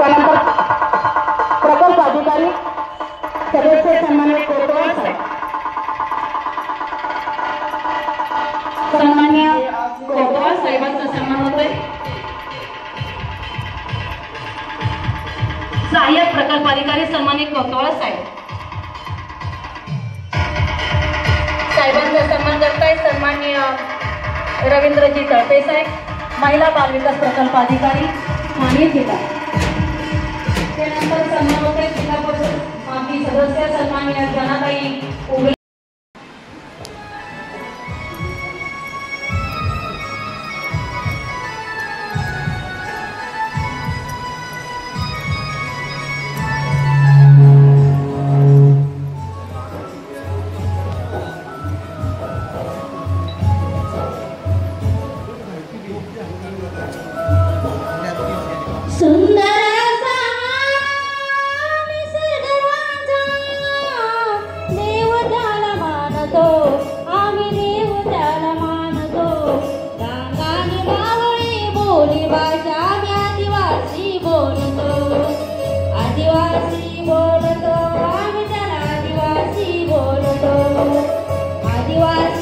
त्यानंतर प्रकल्प अधिकारी सदस्य सन्मान्य कोतवाल साहेब, सन्मान्य कोतवाल साहेबांचा सन्मान होतोय। सहाय्यक प्रकल्प अधिकारी सन्मान्य कोतवाल साहेब साहेबांचा सन्मान करताय सन्मान्य रवींद्रजी तळपे साहेब, महिला बाल विकास प्रकल्प अधिकारी ठाणे जिल्हा। त्यानंतर सन्मान होते जिल्हा परिषद माजी सदस्य सन्मान्य जनाताई उगले। आदिवासी